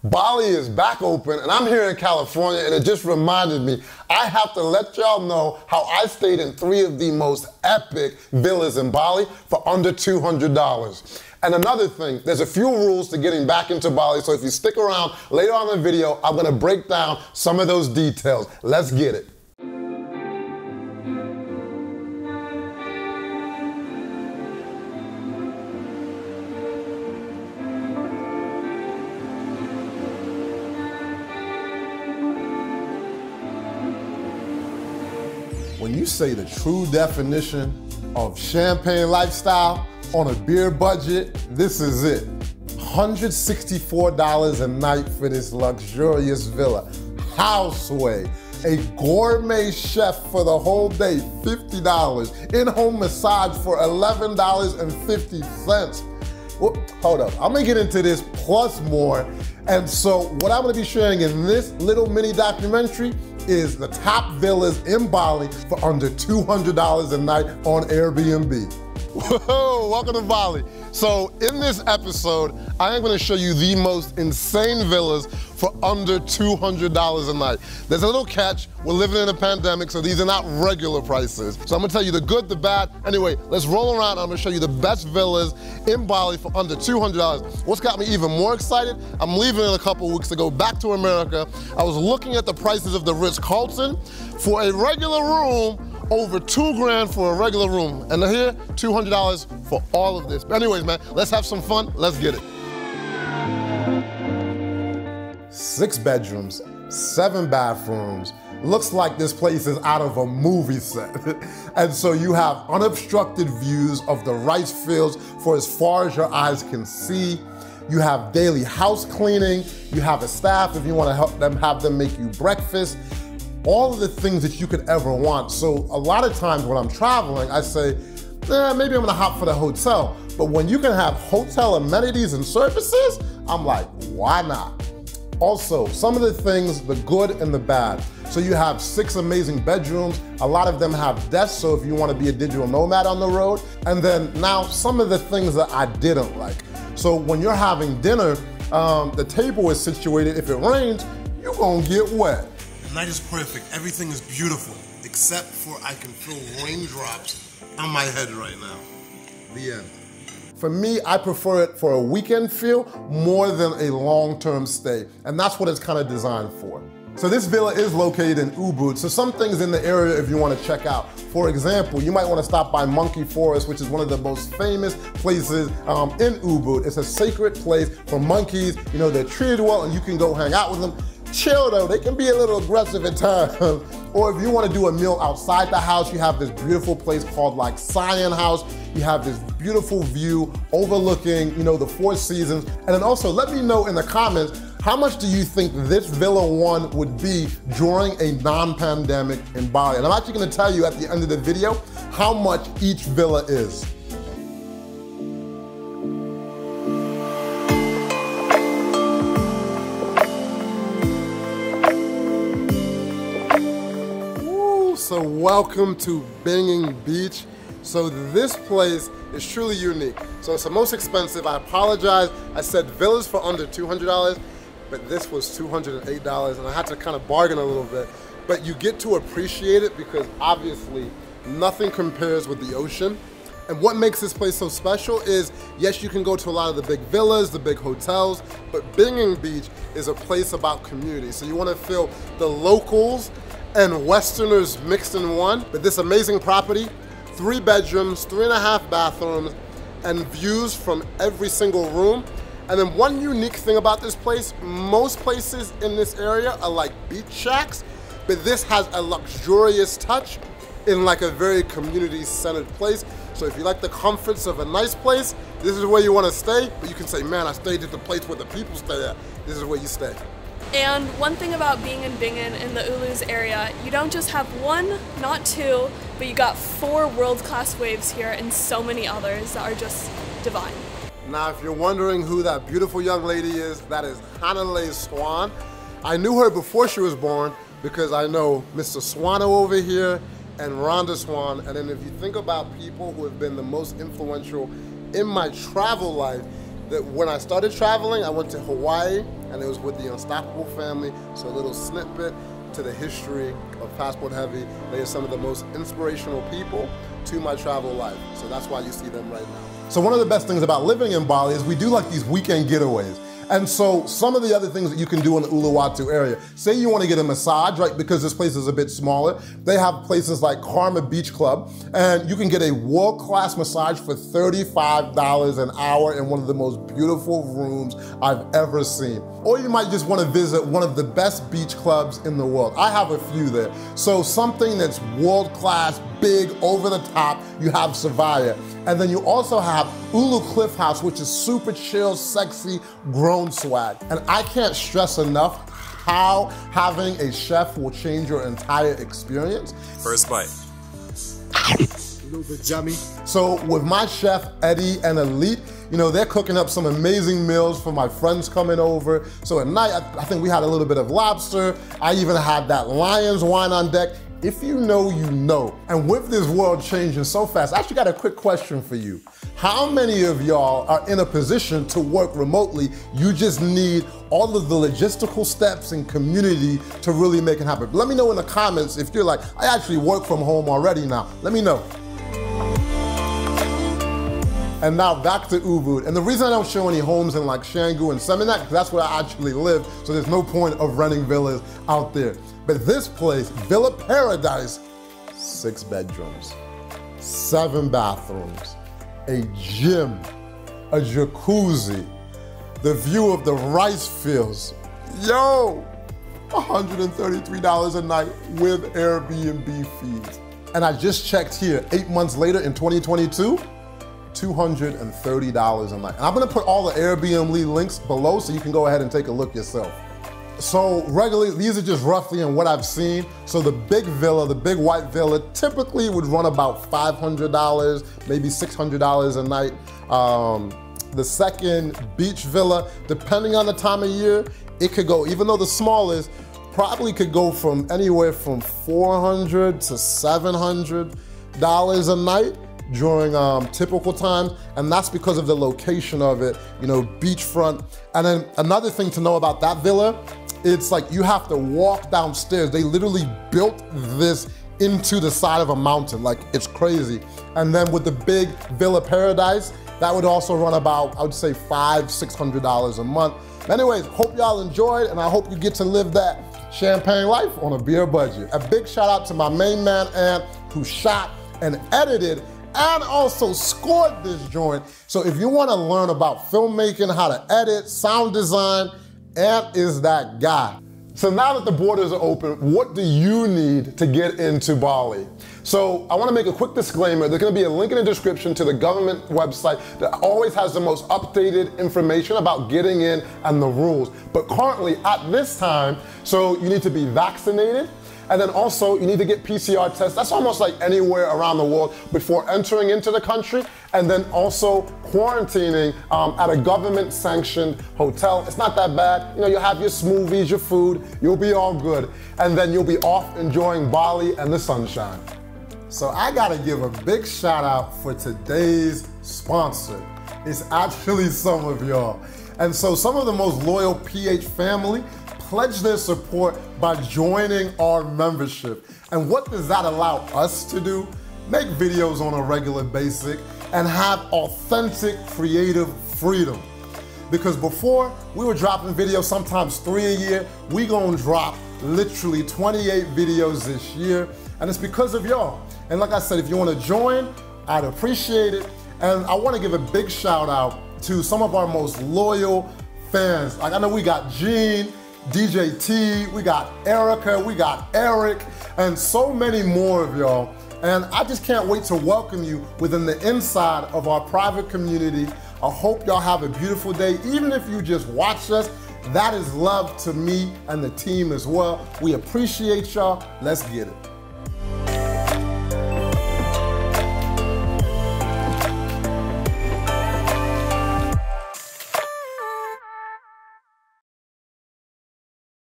Bali is back open, and I'm here in California, and it just reminded me, I have to let y'all know how I stayed in 3 of the most epic villas in Bali for under $200. And another thing, there's a few rules to getting back into Bali, so if you stick around later on in the video, I'm gonna break down some of those details. Let's get it. When you say the true definition of champagne lifestyle on a beer budget, this is it. $164 a night for this luxurious villa. Houseway, a gourmet chef for the whole day, $50. In-home massage for $11.50. Well, hold up, I'm gonna get into this plus more. And so what I'm gonna be sharing in this little mini documentary is the top villas in Bali for under $200 a night on Airbnb. Whoa, welcome to Bali. So in this episode, I am gonna show you the most insane villas for under $200 a night. There's a little catch, we're living in a pandemic, so these are not regular prices. So I'm gonna tell you the good, the bad. Anyway, let's roll around, I'm gonna show you the best villas in Bali for under $200. What's got me even more excited, I'm leaving in a couple weeks to go back to America. I was looking at the prices of the Ritz-Carlton for a regular room, over $2 grand for a regular room. And here, $200 for all of this. But anyways, man, let's have some fun, let's get it. 6 bedrooms, 7 bathrooms. Looks like this place is out of a movie set. And so you have unobstructed views of the rice fields for as far as your eyes can see. You have daily house cleaning. You have a staff if you want to help them, have them make you breakfast. All of the things that you could ever want. So a lot of times when I'm traveling, I say, maybe I'm gonna hop for the hotel. But when you can have hotel amenities and services, I'm like, why not? Also, some of the things, the good and the bad. So you have 6 amazing bedrooms. A lot of them have desks, so if you want to be a digital nomad on the road. And then now some of the things that I didn't like. So when you're having dinner, the table is situated, if it rains, you're gonna get wet. The night is perfect, everything is beautiful, except for I can feel raindrops on my head right now. The end. For me, I prefer it for a weekend feel more than a long-term stay, and that's what it's kind of designed for. So this villa is located in Ubud, so some things in the area if you want to check out. For example, you might want to stop by Monkey Forest, which is one of the most famous places in Ubud. It's a sacred place for monkeys. You know, they're treated well and you can go hang out with them. Chill though, they can be a little aggressive at times. Or if you want to do a meal outside the house, you have this beautiful place called like Cyan House. You have this beautiful view overlooking, you know, the 4 seasons. And then also let me know in the comments, how much do you think this Villa 1 would be during a non-pandemic in Bali? And I'm actually gonna tell you at the end of the video how much each villa is. So welcome to Banging Beach. So this place is truly unique. So it's the most expensive. I apologize. I said villas for under $200, but this was $208, and I had to kind of bargain a little bit. But you get to appreciate it because obviously nothing compares with the ocean. And what makes this place so special is, yes, you can go to a lot of the big villas, the big hotels, but Banging Beach is a place about community. So you want to feel the locals and Westerners mixed in one. But this amazing property, 3 bedrooms, 3.5 bathrooms, and views from every single room. And then one unique thing about this place, most places in this area are like beach shacks, but this has a luxurious touch in like a very community-centered place. So if you like the comforts of a nice place, this is where you want to stay, but you can say, man, I stayed at the place where the people stay at. This is where you stay. And one thing about being in Bingen in the Ulus area, you don't just have 1, not 2, but you got 4 world-class waves here and so many others that are just divine. Now, if you're wondering who that beautiful young lady is, that is Hanalei Swan. I knew her before she was born because I know Mr. Swano over here and Rhonda Swan. And then if you think about people who have been the most influential in my travel life, that when I started traveling, I went to Hawaii and it was with the Unstoppable family. So a little snippet to the history of PassportHeavy. They are some of the most inspirational people to my travel life. So that's why you see them right now. So one of the best things about living in Bali is we do like these weekend getaways. And so some of the other things that you can do in the Uluwatu area, say you want to get a massage, right, because this place is a bit smaller, they have places like Karma Beach Club, and you can get a world-class massage for $35 an hour in one of the most beautiful rooms I've ever seen. Or you might just want to visit one of the best beach clubs in the world. I have a few there. So something that's world-class, big, over the top, you have Savaya. And then you also have Ulu Cliff House, which is super chill, sexy, grown swag. And I can't stress enough how having a chef will change your entire experience. First bite. A little bit yummy. So with my chef, Eddie and Elite, you know, they're cooking up some amazing meals for my friends coming over. So at night, I think we had a little bit of lobster. I even had that Lion's wine on deck. If you know, you know. And with this world changing so fast, I actually got a quick question for you. How many of y'all are in a position to work remotely? You just need all of the logistical steps and community to really make it happen. Let me know in the comments if you're like, I actually work from home already now. Let me know. And now back to Ubud. And the reason I don't show any homes in like Canggu and Seminyak, because that's where I actually live, so there's no point of renting villas out there. But this place, Villa Paradise, 6 bedrooms, 7 bathrooms, a gym, a jacuzzi, the view of the rice fields. Yo, $133 a night with Airbnb fees. And I just checked here, 8 months later in 2022, $230 a night. And I'm gonna put all the Airbnb links below so you can go ahead and take a look yourself. So regularly, these are just roughly in what I've seen. So the big villa, the big white villa, typically would run about $500, maybe $600 a night. The second beach villa, depending on the time of year, it could go, even though the smallest, probably could go from anywhere from $400 to $700 a night during typical times, and that's because of the location of it, you know, beachfront. And then another thing to know about that villa, it's like you have to walk downstairs. They literally built this into the side of a mountain, like it's crazy. And then with the big Villa Paradise, that would also run about, I would say $500–600 a month. Anyways, hope y'all enjoyed, and I hope you get to live that champagne life on a beer budget. A big shout out to my main man, Ant, who shot and edited and also scored this joint. So if you wanna learn about filmmaking, how to edit, sound design, Ant is that guy. So now that the borders are open, what do you need to get into Bali? So I wanna make a quick disclaimer. There's gonna be a link in the description to the government website that always has the most updated information about getting in and the rules. But currently, at this time, so you need to be vaccinated, and then also you need to get PCR tests. That's almost like anywhere around the world before entering into the country, and then also quarantining at a government sanctioned hotel. It's not that bad. You know, you'll have your smoothies, your food, you'll be all good. And then you'll be off enjoying Bali and the sunshine. So I gotta give a big shout out for today's sponsor. It's actually some of y'all. And so some of the most loyal PH family pledge their support by joining our membership. And what does that allow us to do? Make videos on a regular basis and have authentic creative freedom. Because before, we were dropping videos, sometimes 3 a year. We gonna drop literally 28 videos this year, and it's because of y'all. And like I said, if you wanna join, I'd appreciate it. And I wanna give a big shout out to some of our most loyal fans. Like I know we got Gene, DJ T, we got Erica, we got Eric, and so many more of y'all. And I just can't wait to welcome you within the inside of our private community. I hope y'all have a beautiful day. Even if you just watch us, that is love to me and the team as well. We appreciate y'all. Let's get it.